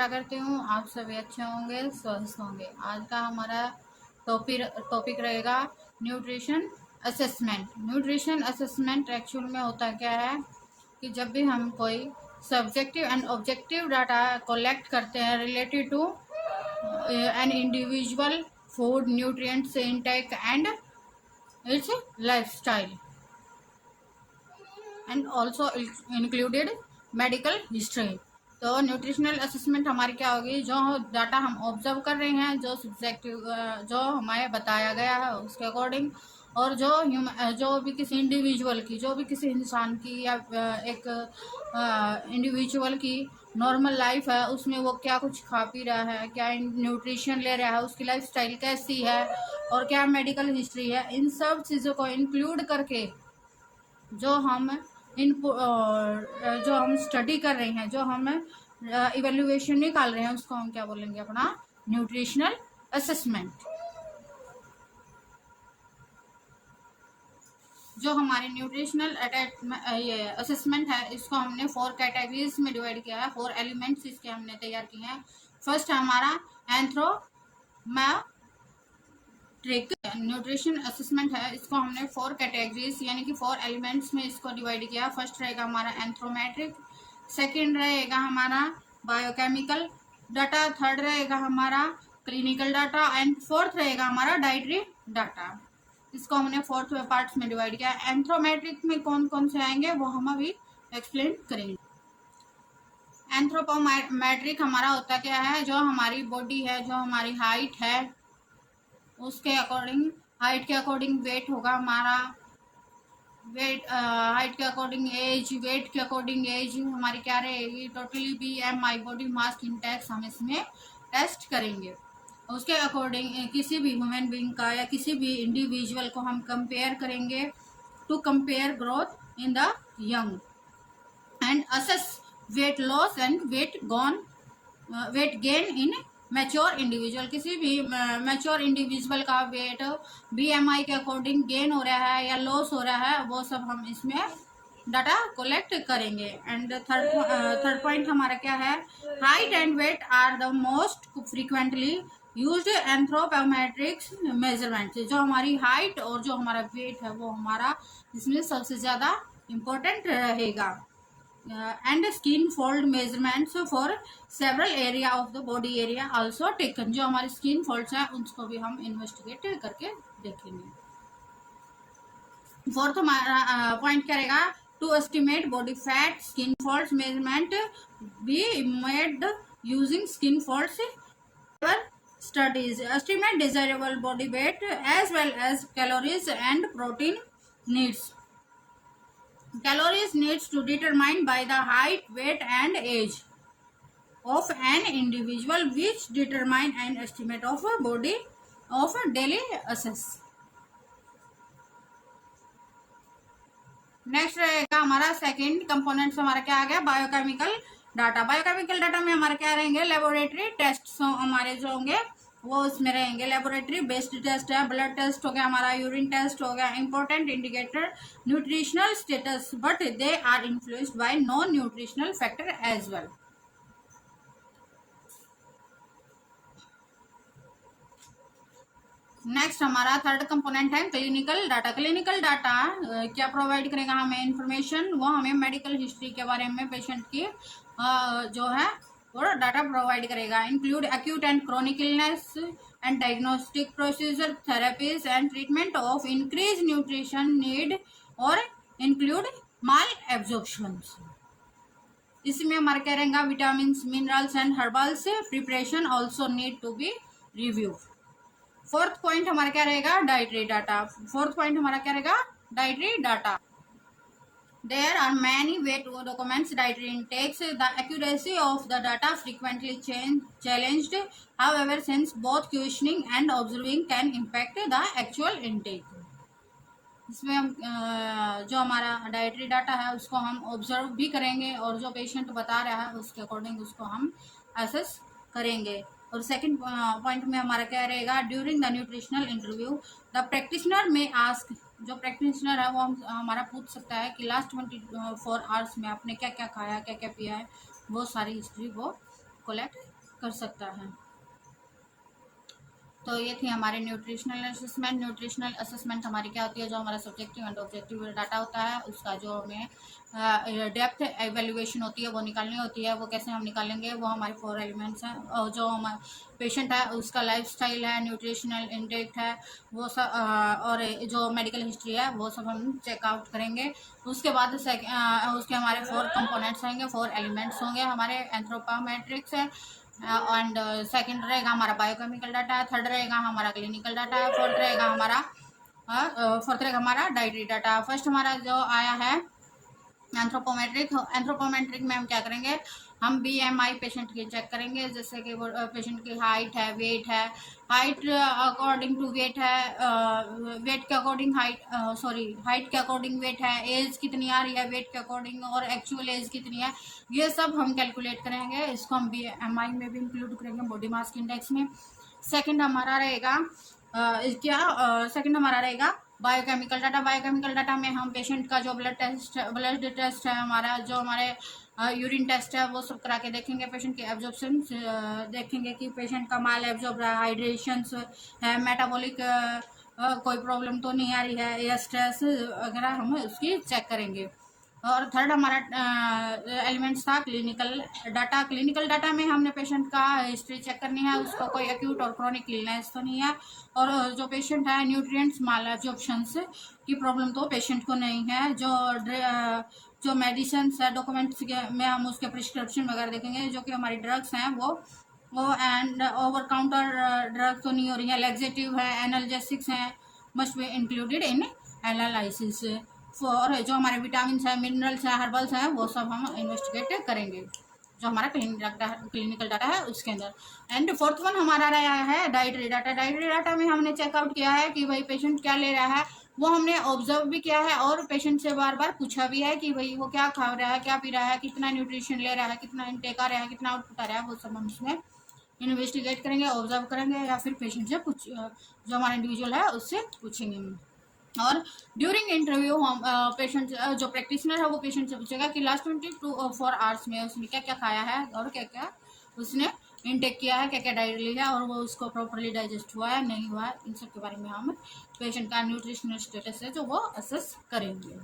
करती हूँ आप सभी अच्छे होंगे, स्वस्थ होंगे। आज का हमारा टॉपिक रहेगा nutrition assessment. Nutrition assessment actual में होता क्या है कि जब भी हम कोई subjective and objective data collect करते हैं related to an individual food nutrients intake and its lifestyle and also included medical history. तो न्यूट्रिशनल असेसमेंट हमारी क्या होगी, जो डाटा हम ऑब्जर्व कर रहे हैं, जो सब्जेक्टिव जो हमें बताया गया है उसके अकॉर्डिंग, और जो भी किसी इंडिविजुअल की, जो भी किसी इंसान की या एक इंडिविजुअल की नॉर्मल लाइफ है, उसमें वो क्या कुछ खा पी रहा है, क्या न्यूट्रिशन ले रहा है, उसकी लाइफ स्टाइल कैसी है और क्या मेडिकल हिस्ट्री है, इन सब चीज़ों को इंक्लूड करके जो हम जो हम स्टडी कर रहे हैं, जो हम इवेल्युएशन निकाल रहे हैं, उसको हम क्या बोलेंगे, अपना न्यूट्रिशनल असेसमेंट। जो हमारे न्यूट्रिशनल असेसमेंट है, इसको हमने 4 कैटेगरीज में डिवाइड किया है। 4 एलिमेंट्स इसके हमने तैयार किए हैं। फर्स्ट हमारा एंथ्रोमेट्रिक न्यूट्रिशन असेसमेंट है। इसको हमने 4 कैटेगरीज यानी कि 4 एलिमेंट्स में इसको डिवाइड किया। फर्स्ट रहेगा हमारा एंथ्रोमेट्रिक, सेकंड रहेगा हमारा बायोकेमिकल डाटा, थर्ड रहेगा हमारा क्लिनिकल डाटा एंड फोर्थ रहेगा हमारा डाइटरी डाटा। इसको हमने 4 पार्ट्स में डिवाइड किया। एंथ्रोमेट्रिक में कौन कौन से आएंगे वो हम अभी एक्सप्लेन करेंगे। एंथ्रोपोमेट्रिक हमारा होता क्या है, जो हमारी बॉडी है, जो हमारी हाइट है, उसके अकॉर्डिंग हाइट के अकॉर्डिंग वेट होगा हमारा, वेट हाइट के अकॉर्डिंग एज, वेट के अकॉर्डिंग एज हमारी क्या रहेगी, totally BMI body mass index हम इसमें टेस्ट करेंगे। उसके अकॉर्डिंग किसी भी ह्यूमन बीइंग का या किसी भी इंडिविजुअल को हम कंपेयर करेंगे to compare growth in the young and assess weight loss and weight gain in mature individual. किसी भी मैच्योर इंडिविजुअल का वेट BMI के अकॉर्डिंग गेन हो रहा है या लॉस हो रहा है, वो सब हम इसमें डाटा कलेक्ट करेंगे। एंड थर्ड पॉइंट हमारा क्या है, height and weight are the most frequently used anthropometrics measurement. जो हमारी हाइट और जो हमारा वेट है वो हमारा इसमें सबसे ज़्यादा इम्पोर्टेंट रहेगा। And skin fold measurements for several area of the body area also taken. जो हमारे स्किन फोल्ड्स हैं उसको भी हम इन्वेस्टिगेट करके देखेंगे। फोर्थ हमारा पॉइंट क्या रहेगा, to estimate body fat skin folds measurement be made using skin folds studies. Estimate desirable body weight as well as calories and protein needs. Calories needs to determine by the height, weight and age of an individual, which determine an estimate of a body of a daily assess. Next रहेगा हमारा second components हमारा क्या आ गया, biochemical data. Biochemical data में हमारे क्या रहेंगे, laboratory test हमारे जो होंगे वो उसमें रहेंगे। लेबोरेटरी बेस्ड टेस्ट है, ब्लड टेस्ट हो गया हमारा, यूरिन टेस्ट हो गया, important indicator nutritional status, but they are influenced by non nutritional factor as well. Next हमारा थर्ड कंपोनेंट है क्लिनिकल डाटा। क्लिनिकल डाटा क्या प्रोवाइड करेगा हमें इंफॉर्मेशन, वो हमें मेडिकल हिस्ट्री के बारे में पेशेंट की जो है वो डाटा प्रोवाइड करेगा। Include acute and chronic illness and diagnostic procedure, therapies and treatment of increase nutrition need और इंक्लूड माल एब्जॉर्प्शन। इसमें हमारा क्या रहेगा, vitamin minerals and herbals preparation also need to be review. Fourth point हमारा क्या रहेगा, dietary data. Fourth point हमारा क्या रहेगा, dietary data. There are many ways to document dietary intakes. The accuracy of the data frequently challenged. However, since both questioning and observing can impact the actual intake. इसमें हम जो हमारा dietary data है उसको हम ऑब्जर्व भी करेंगे और जो पेशेंट बता रहा है उसके अकॉर्डिंग उसको हम असेस करेंगे। और सेकंड पॉइंट में हमारा क्या रहेगा, during the nutritional interview the practitioner में आस्क। जो प्रैक्टिशनर है वो हमारा पूछ सकता है कि लास्ट 24 आवर्स में आपने क्या क्या खाया, क्या क्या पिया है, वो सारी हिस्ट्री वो कलेक्ट कर सकता है। तो ये थी हमारे न्यूट्रिशनल असेसमेंट। न्यूट्रिशनल असेसमेंट हमारी क्या होती है, जो हमारा सब्जेक्टिव एंड ऑब्जेक्टिव डाटा होता है उसका जो हमें डेप्थ एवेल्युएशन होती है वो निकालनी होती है। वो कैसे हम निकालेंगे, वो हमारे 4 एलिमेंट्स हैं। और जो हमारा पेशेंट है उसका लाइफस्टाइल है, न्यूट्रिशनल इंटेक है, वो सब और जो मेडिकल हिस्ट्री है वो सब हम चेकआउट करेंगे। उसके बाद उसके हमारे 4 कंपोनेंट्स होंगे, 4 एलिमेंट्स होंगे हमारे। एंथ्रोपोमेट्रिक्स है एंड सेकंड रहेगा हमारा बायोकेमिकल डाटा, थर्ड रहेगा हमारा क्लिनिकल डाटा, फोर्थ रहेगा हमारा डाइटरी डाटा। फर्स्ट हमारा जो आया है एंथ्रोपोमेट्रिक। एंथ्रोपोमेट्रिक में हम क्या करेंगे, हम BMI पेशेंट की चेक करेंगे, जैसे कि वो पेशेंट की हाइट है, वेट है, हाइट अकॉर्डिंग टू वेट है, वेट के अकॉर्डिंग हाइट के अकॉर्डिंग वेट है, एज कितनी आ रही है वेट के अकॉर्डिंग और एक्चुअल एज कितनी है, ये सब हम कैलकुलेट करेंगे। इसको हम BMI में भी इंक्लूड करेंगे, बॉडी मास इंडेक्स में। सेकंड हमारा रहेगा सेकंड हमारा रहेगा बायोकेमिकल डाटा। बायोकेमिकल डाटा में हम पेशेंट का जो ब्लड टेस्ट है हमारा, जो हमारे यूरिन टेस्ट है वो सब करा के देखेंगे। पेशेंट की एब्जॉर्प्शन देखेंगे कि पेशेंट का माल एब्जॉर्ब रहा है, हाइड्रेशन है, मेटाबॉलिक कोई प्रॉब्लम तो नहीं आ रही है, या स्ट्रेस वगैरह हम उसकी चेक करेंगे। और थर्ड हमारा एलिमेंट्स था क्लिनिकल डाटा। क्लिनिकल डाटा में हमने पेशेंट का हिस्ट्री चेक करनी है, उसको कोई एक्यूट और क्रॉनिक इलनेस तो नहीं है, और जो पेशेंट है न्यूट्रिएंट्स माल एब्जॉर्प्शन की प्रॉब्लम तो पेशेंट को नहीं है। जो मेडिसिन है डॉक्यूमेंट्स में हम उसके प्रिस्क्रिप्शन वगैरह देखेंगे। जो कि हमारी ड्रग्स हैं वो एंड ओवर काउंटर ड्रग तो नहीं हो रही है, लेग्जेटिव है, एनाल्जेसिक्स हैं, must be included in analysis. और जो हमारे विटामिन है, मिनरल्स हैं, हर्बल्स हैं, वो सब हम इन्वेस्टिगेट करेंगे जो हमारा क्लिनिकल डाटा है उसके अंदर। एंड फोर्थ वन हमारा रहा है डाइटरी डाटा। डाइटरी डाटा में हमने चेकआउट किया है कि भाई पेशेंट क्या ले रहा है, वो हमने ऑब्जर्व भी किया है और पेशेंट से बार बार पूछा भी है कि भाई वो क्या खा रहा है, क्या पी रहा है, कितना न्यूट्रिशन ले रहा है, कितना इनटेक आ रहा है, कितना आउटपुट आ रहा है, वो सब हम इसमें इन्वेस्टिगेट करेंगे, ऑब्जर्व करेंगे, या फिर पेशेंट से जो हमारा इंडिविजुअल है उससे पूछेंगे। और ड्यूरिंग इंटरव्यू हम पेशेंट जो प्रैक्टिशनर है वो पेशेंट से पूछेगा कि लास्ट 24 आवर्स में उसने क्या क्या खाया है और क्या क्या उसने इनटेक किया है, क्या क्या डाइट ली है, और वो उसको प्रॉपरली डाइजेस्ट हुआ है नहीं हुआ है, इन सब के बारे में हम पेशेंट का न्यूट्रिशनल स्टेटस है जो वो असेस करेंगे।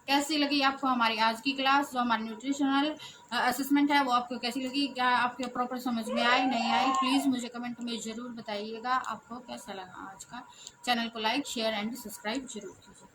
कैसी लगी आपको हमारी आज की क्लास, जो हमारी न्यूट्रिशनल असेसमेंट है वो आपको कैसी लगी, क्या आपके प्रॉपर समझ में आई नहीं आई, प्लीज़ मुझे कमेंट में ज़रूर बताइएगा आपको कैसा लगा आज का। चैनल को लाइक शेयर एंड सब्सक्राइब जरूर कीजिए।